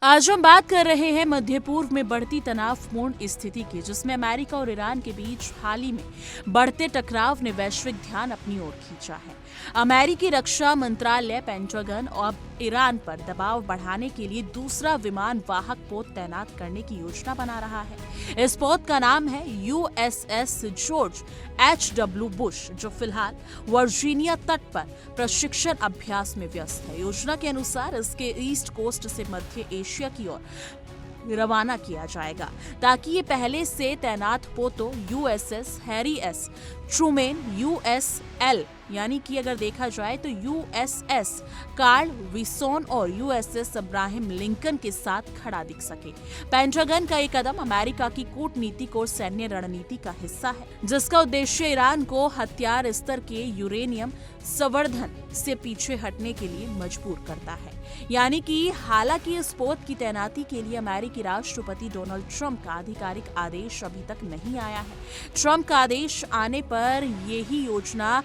आज हम बात कर रहे हैं मध्य पूर्व में बढ़ती तनावपूर्ण स्थिति की, जिसमें अमेरिका और ईरान के बीच हाल ही में बढ़ते टकराव ने वैश्विक ध्यान अपनी ओर खींचा है। अमेरिकी रक्षा मंत्रालय पेंटागन अब ईरान पर दबाव बढ़ाने के लिए दूसरा विमान वाहक पोत तैनात करने की योजना बना रहा है। इस पोत का नाम है USS जॉर्ज H.W. बुश, जो फिलहाल वर्जीनिया तट पर प्रशिक्षण अभ्यास में व्यस्त है। योजना के अनुसार इसके ईस्ट कोस्ट से मध्य एशिया की ओर रवाना किया जाएगा, ताकि ये पहले से तैनात पोतों USS Harry S Trueman, USL यानी कि अगर देखा जाए तो USS कार्ल विसोन और USS अब्राहम लिंकन के साथ खड़ा दिख सके। पेंटागन का ये कदम अमेरिका की कूटनीतिक और सैन्य रणनीति का हिस्सा है, जिसका उद्देश्य ईरान को हथियार स्तर के यूरेनियम संवर्धन से पीछे हटने के लिए मजबूर करता है। यानी कि हालांकि इस पोत की तैनाती के लिए अमेरिकी राष्ट्रपति डोनाल्ड ट्रंप का आधिकारिक आदेश अभी तक नहीं आया है। ट्रंप का आदेश आने पर यही योजना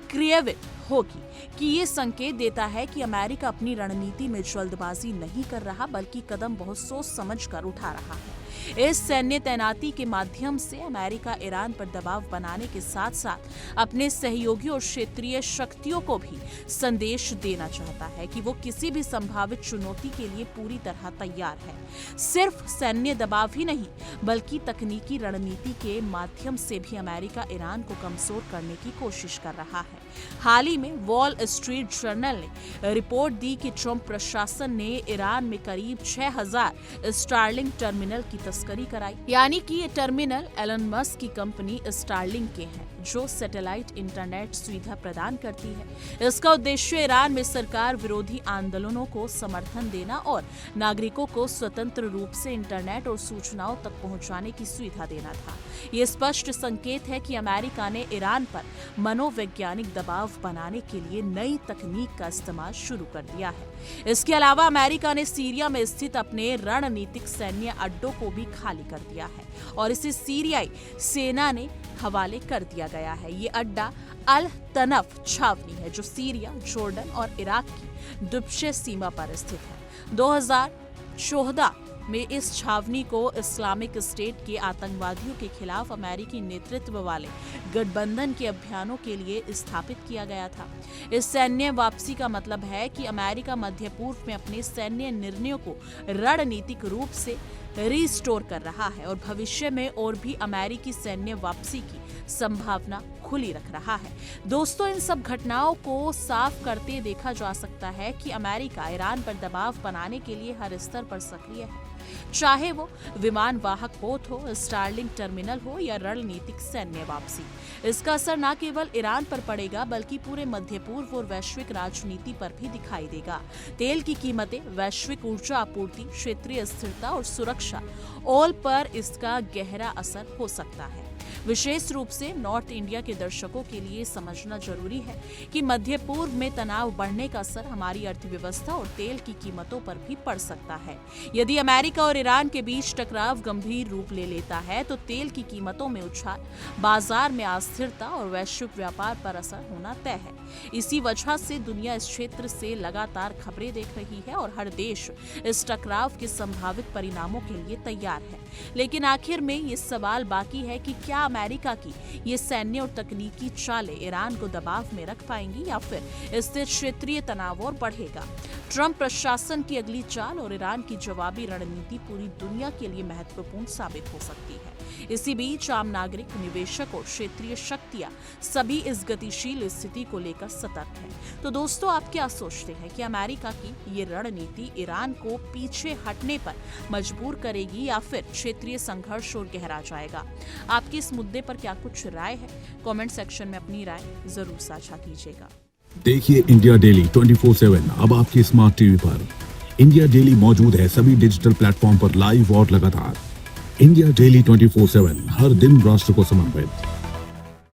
क्रियान्वित होगी कि ये संकेत देता है कि अमेरिका अपनी रणनीति में जल्दबाजी नहीं कर रहा, बल्कि कदम बहुत सोच समझ कर उठा रहा है। इस सैन्य तैनाती के माध्यम से अमेरिका ईरान पर दबाव बनाने के साथ साथ अपने सहयोगियों और क्षेत्रीय शक्तियों को भी संदेश देना चाहता है कि वो किसी भी संभावित चुनौती के लिए पूरी तरह तैयार है। सिर्फ सैन्य दबाव ही नहीं, बल्कि तकनीकी रणनीति के माध्यम से भी अमेरिका ईरान को कमजोर करने की कोशिश कर रहा है। हाल ही में वॉल स्ट्रीट जर्नल ने रिपोर्ट दी कि ट्रंप प्रशासन ने ईरान में करीब 6000 स्टारलिंक टर्मिनल की तस्करी कराई। यानी कि ये टर्मिनल एलन मस्क की कंपनी स्टारलिंक के हैं, जो सैटेलाइट इंटरनेट सुविधा प्रदान करती है। इसका उद्देश्य ईरान में सरकार विरोधी आंदोलनों को समर्थन देना और नागरिकों को स्वतंत्र रूप से इंटरनेट और सूचनाओं तक पहुंचाने की सुविधा देना था। ये स्पष्ट संकेत है कि अमेरिका ने ईरान पर मनोवैज्ञानिक दबाव बनाने के लिए नई तकनीक का इस्तेमाल शुरू कर दिया है। इसके अलावा अमेरिका ने सीरिया में स्थित अपने रणनीतिक सैन्य अड्डों को भी खाली कर दिया है और इसे सीरियाई सेना ने हवाले कर दिया गया है। ये अड्डा अल तनफ छावनी है, जो सीरिया, जॉर्डन और इराक की द्वीपीय सीमा पर स्थित है। 2014 में इस छावनी को इस्लामिक स्टेट के आतंकवादियों के खिलाफ अमेरिकी नेतृत्व वाले गठबंधन के अभियानों के लिए स्थापित किया गया था। इस सैन्य वापसी का मतलब है कि अमेरिका मध्य पूर्व में अपने सैन्य निर्णयों को रणनीतिक रूप से रिस्टोर कर रहा है और भविष्य में और भी अमेरिकी सैन्य वापसी की संभावना खुली रख रहा है। दोस्तों, इन सब घटनाओं को साफ करते देखा जा सकता है कि अमेरिका ईरान पर दबाव बनाने के लिए हर स्तर पर सक्रिय है, चाहे वो विमान वाहक पोत हो, स्टारलिंक टर्मिनल हो या रणनीतिक सैन्य वापसी। इसका असर न केवल ईरान पर पड़ेगा, बल्कि पूरे मध्य पूर्व और वैश्विक राजनीति पर भी दिखाई देगा। तेल की कीमतें, वैश्विक ऊर्जा आपूर्ति, क्षेत्रीय स्थिरता और सुरक्षा ऑल पर इसका गहरा असर हो सकता है। विशेष रूप से नॉर्थ इंडिया के दर्शकों के लिए समझना जरूरी है कि मध्य पूर्व में तनाव बढ़ने का असर हमारी अर्थव्यवस्था और तेल की कीमतों पर भी पड़ सकता है। यदि अमेरिका और ईरान के बीच टकराव गंभीर रूप ले लेता है तो तेल की कीमतों में उछाल, बाजार में अस्थिरता और वैश्विक व्यापार पर असर होना तय है। इसी वजह से दुनिया इस क्षेत्र से लगातार खबरें देख रही है और हर देश इस टकराव के संभावित परिणामों के लिए तैयार है। लेकिन आखिर में ये सवाल बाकी है कि क्या अमेरिका की ये सैन्य और तकनीकी चालें ईरान को दबाव में रख पाएंगी या फिर इससे क्षेत्रीय तनाव और बढ़ेगा। ट्रंप प्रशासन की अगली चाल और ईरान की जवाबी रणनीति पूरी दुनिया के लिए महत्वपूर्ण साबित हो सकती है। इसी बीच आम नागरिक, निवेशक और क्षेत्रीय शक्तियां सभी इस गतिशील स्थिति को लेकर सतर्क हैं। तो दोस्तों, आप क्या सोचते हैं कि अमेरिका की ये रणनीति ईरान को पीछे हटने पर मजबूर करेगी या फिर क्षेत्रीय संघर्ष और गहरा जाएगा? आपकी इस मुद्दे पर क्या कुछ राय है? कमेंट सेक्शन में अपनी राय जरूर साझा कीजिएगा। देखिए इंडिया डेली 24/7 अब आपकी स्मार्ट टीवी पर। इंडिया डेली मौजूद है सभी डिजिटल प्लेटफॉर्म पर लाइव और लगातार। इंडिया डेली 24/7 हर दिन राष्ट्र को समर्पित।